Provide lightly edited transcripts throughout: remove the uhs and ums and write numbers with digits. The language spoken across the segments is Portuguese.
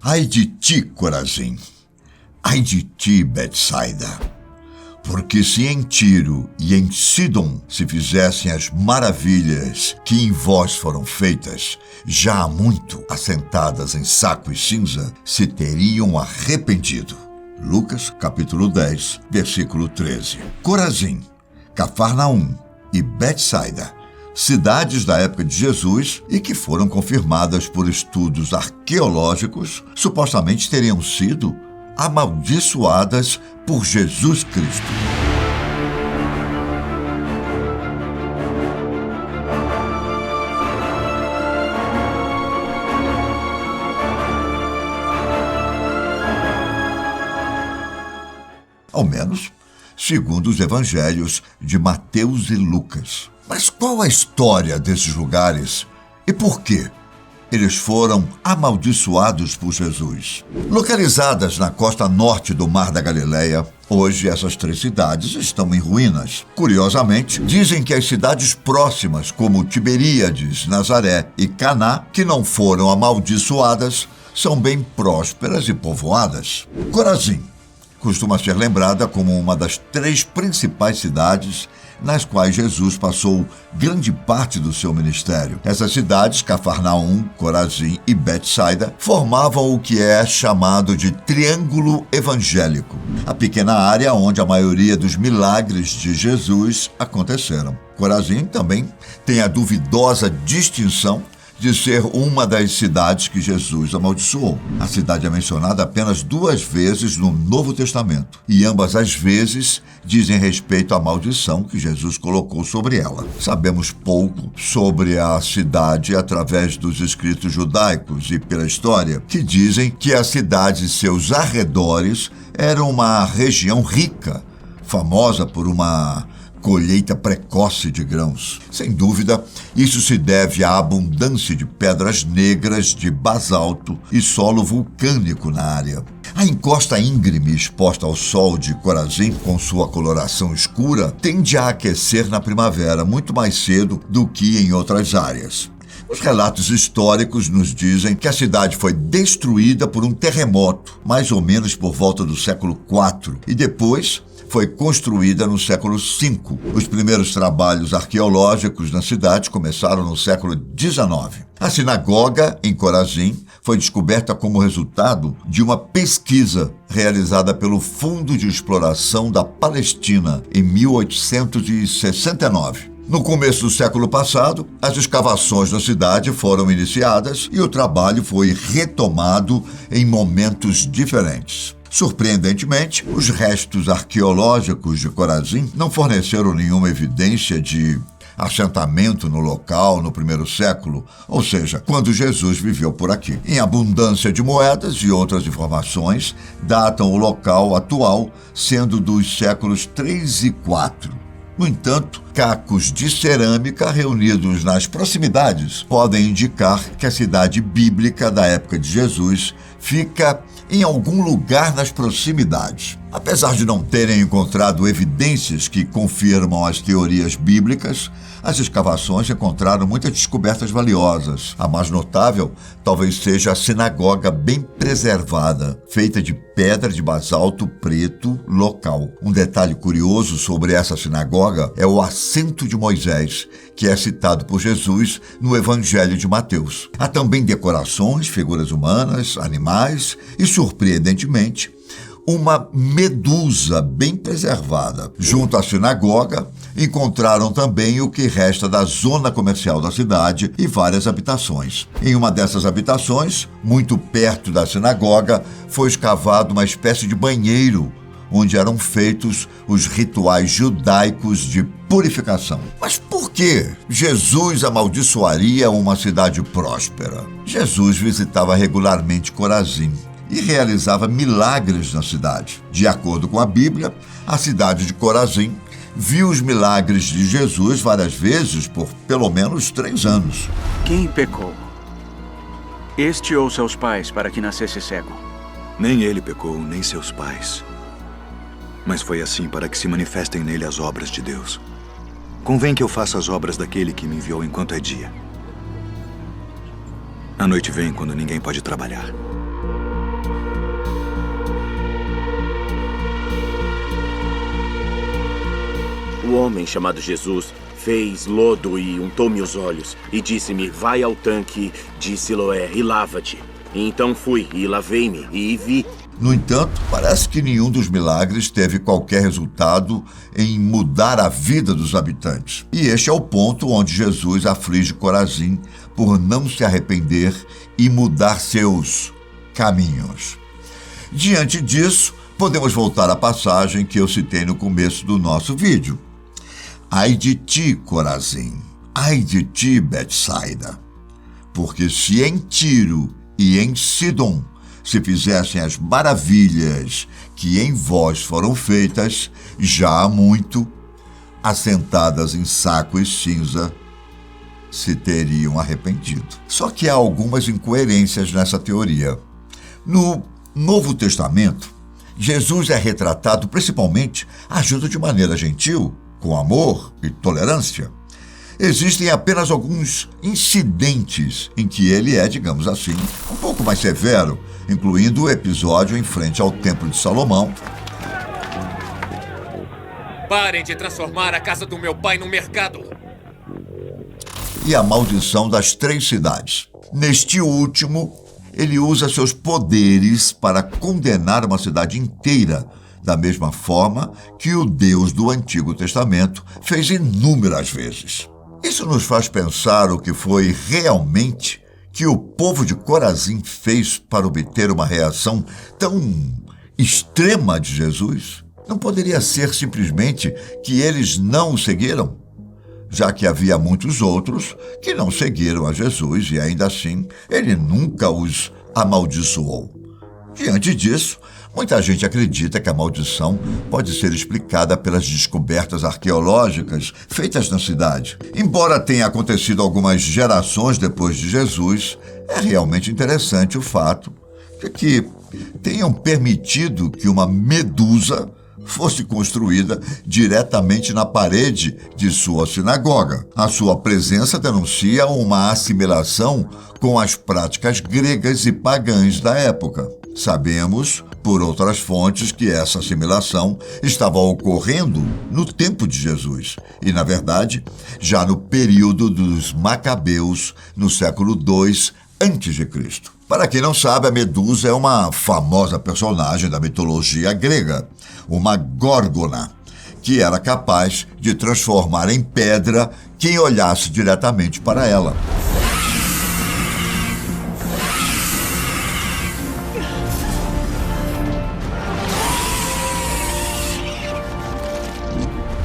Ai de ti, Corazim! Ai de ti, Betsaida! Porque se em Tiro e em Sidom se fizessem as maravilhas que em vós foram feitas, já há muito, assentadas em saco e cinza, se teriam arrependido. Lucas, capítulo 10, versículo 13. Corazim, Cafarnaum e Betsaida, cidades da época de Jesus e que foram confirmadas por estudos arqueológicos, supostamente teriam sido amaldiçoadas por Jesus Cristo. Ao menos, segundo os evangelhos de Mateus e Lucas. Mas qual a história desses lugares e por quê eles foram amaldiçoados por Jesus? Localizadas na costa norte do Mar da Galileia, hoje essas 3 cidades estão em ruínas. Curiosamente, dizem que as cidades próximas, como Tiberíades, Nazaré e Caná, que não foram amaldiçoadas, são bem prósperas e povoadas. Corazim costuma ser lembrada como uma das 3 principais cidades nas quais Jesus passou grande parte do seu ministério. Essas cidades, Cafarnaum, Corazim e Betsaida, formavam o que é chamado de Triângulo Evangélico, a pequena área onde a maioria dos milagres de Jesus aconteceram. Corazim também tem a duvidosa distinção de ser uma das cidades que Jesus amaldiçoou. A cidade é mencionada apenas 2 vezes no Novo Testamento, e ambas as vezes dizem respeito à maldição que Jesus colocou sobre ela. Sabemos pouco sobre a cidade através dos escritos judaicos e pela história, que dizem que a cidade e seus arredores eram uma região rica, famosa por uma colheita precoce de grãos. Sem dúvida, isso se deve à abundância de pedras negras de basalto e solo vulcânico na área. A encosta íngreme exposta ao sol de Corazim, com sua coloração escura, tende a aquecer na primavera muito mais cedo do que em outras áreas. Os relatos históricos nos dizem que a cidade foi destruída por um terremoto, mais ou menos por volta do século IV, e depois foi construída no século V. Os primeiros trabalhos arqueológicos na cidade começaram no século XIX. A sinagoga, em Corazim, foi descoberta como resultado de uma pesquisa realizada pelo Fundo de Exploração da Palestina em 1869. No começo do século passado, as escavações da cidade foram iniciadas e o trabalho foi retomado em momentos diferentes. Surpreendentemente, os restos arqueológicos de Corazim não forneceram nenhuma evidência de assentamento no local no primeiro século, ou seja, quando Jesus viveu por aqui. Em abundância de moedas e outras informações, datam o local atual sendo dos séculos 3 e 4. No entanto, cacos de cerâmica reunidos nas proximidades podem indicar que a cidade bíblica da época de Jesus fica em algum lugar nas proximidades. Apesar de não terem encontrado evidências que confirmam as teorias bíblicas, as escavações encontraram muitas descobertas valiosas. A mais notável talvez seja a sinagoga bem preservada, feita de pedra de basalto preto local. Um detalhe curioso sobre essa sinagoga é o assento de Moisés, que é citado por Jesus no Evangelho de Mateus. Há também decorações, figuras humanas, animais e, surpreendentemente, uma medusa bem preservada. Junto à sinagoga, encontraram também o que resta da zona comercial da cidade e várias habitações. Em uma dessas habitações, muito perto da sinagoga, foi escavado uma espécie de banheiro, onde eram feitos os rituais judaicos de purificação. Mas por que Jesus amaldiçoaria uma cidade próspera? Jesus visitava regularmente Corazim e realizava milagres na cidade. De acordo com a Bíblia, a cidade de Corazim viu os milagres de Jesus várias vezes por pelo menos 3 anos. Quem pecou? Este ou seus pais para que nascesse cego? Nem ele pecou, nem seus pais. Mas foi assim para que se manifestem nele as obras de Deus. Convém que eu faça as obras daquele que me enviou enquanto é dia. A noite vem quando ninguém pode trabalhar. O homem chamado Jesus fez lodo e untou-me os olhos e disse-me: vai ao tanque de Siloé e lava-te. E então fui e lavei-me e vi. No entanto, parece que nenhum dos milagres teve qualquer resultado em mudar a vida dos habitantes. E este é o ponto onde Jesus aflige Corazim por não se arrepender e mudar seus caminhos. Diante disso, podemos voltar à passagem que eu citei no começo do nosso vídeo. Ai de ti, Corazim, ai de ti, Betsaida, porque se em Tiro e em Sidom se fizessem as maravilhas que em vós foram feitas, já há muito, assentadas em saco e cinza, se teriam arrependido. Só que há algumas incoerências nessa teoria. No Novo Testamento, Jesus é retratado principalmente agindo de maneira gentil, com amor e tolerância. Existem apenas alguns incidentes em que ele é, digamos assim, um pouco mais severo, incluindo o episódio em frente ao Templo de Salomão. Parem de transformar a casa do meu pai num mercado. E a maldição das 3 cidades. Neste último, ele usa seus poderes para condenar uma cidade inteira, da mesma forma que o Deus do Antigo Testamento fez inúmeras vezes. Isso nos faz pensar o que foi realmente que o povo de Corazim fez para obter uma reação tão extrema de Jesus. Não poderia ser simplesmente que eles não o seguiram, já que havia muitos outros que não seguiram a Jesus e ainda assim ele nunca os amaldiçoou. Diante disso, muita gente acredita que a maldição pode ser explicada pelas descobertas arqueológicas feitas na cidade. Embora tenha acontecido algumas gerações depois de Jesus, é realmente interessante o fato de que tenham permitido que uma medusa fosse construída diretamente na parede de sua sinagoga. A sua presença denuncia uma assimilação com as práticas gregas e pagãs da época. Sabemos, por outras fontes, que essa assimilação estava ocorrendo no tempo de Jesus e, na verdade, já no período dos Macabeus, no século II a.C. Para quem não sabe, a Medusa é uma famosa personagem da mitologia grega, uma górgona, que era capaz de transformar em pedra quem olhasse diretamente para ela.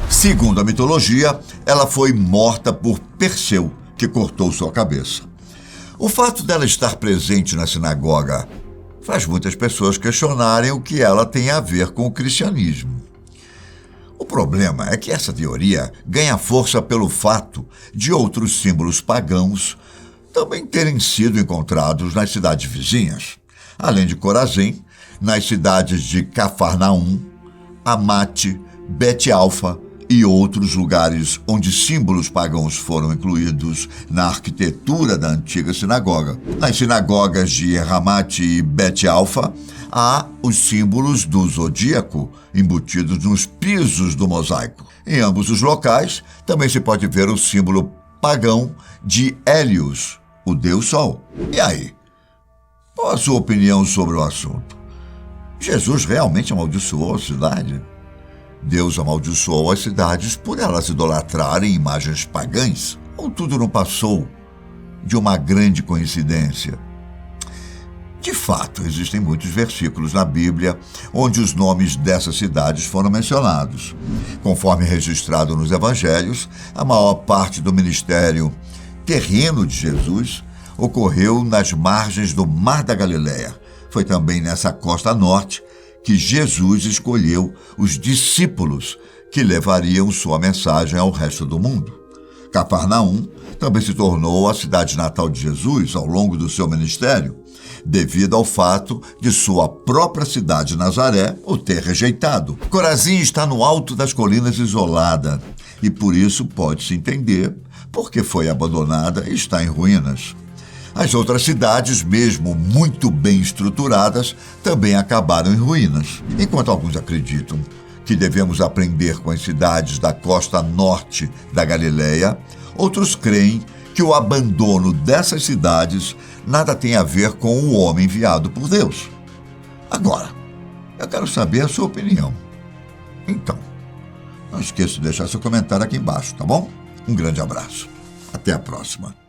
Segundo a mitologia, ela foi morta por Perseu, que cortou sua cabeça. O fato dela estar presente na sinagoga faz muitas pessoas questionarem o que ela tem a ver com o cristianismo. O problema é que essa teoria ganha força pelo fato de outros símbolos pagãos também terem sido encontrados nas cidades vizinhas. Além de Corazim, nas cidades de Cafarnaum, Amate, Bet-Alfa e outros lugares onde símbolos pagãos foram incluídos na arquitetura da antiga sinagoga. Nas sinagogas de Ramate e Bet-Alfa, há os símbolos do zodíaco embutidos nos pisos do mosaico. Em ambos os locais, também se pode ver o símbolo pagão de Hélios, o Deus Sol. E aí? Qual a sua opinião sobre o assunto? Jesus realmente amaldiçoou a cidade? Deus amaldiçoou as cidades por elas idolatrarem imagens pagãs? Ou tudo não passou de uma grande coincidência? De fato, existem muitos versículos na Bíblia onde os nomes dessas cidades foram mencionados. Conforme registrado nos Evangelhos, a maior parte do ministério terreno de Jesus ocorreu nas margens do Mar da Galileia. Foi também nessa costa norte que Jesus escolheu os discípulos que levariam sua mensagem ao resto do mundo. Cafarnaum também se tornou a cidade natal de Jesus ao longo do seu ministério, devido ao fato de sua própria cidade Nazaré o ter rejeitado. Corazim está no alto das colinas isolada e por isso pode-se entender porque foi abandonada e está em ruínas. As outras cidades, mesmo muito bem estruturadas, também acabaram em ruínas, enquanto alguns acreditam que que devemos aprender com as cidades da costa norte da Galileia, outros creem que o abandono dessas cidades nada tem a ver com o homem enviado por Deus. Agora, eu quero saber a sua opinião. Então, não esqueça de deixar seu comentário aqui embaixo, tá bom? Um grande abraço. Até a próxima.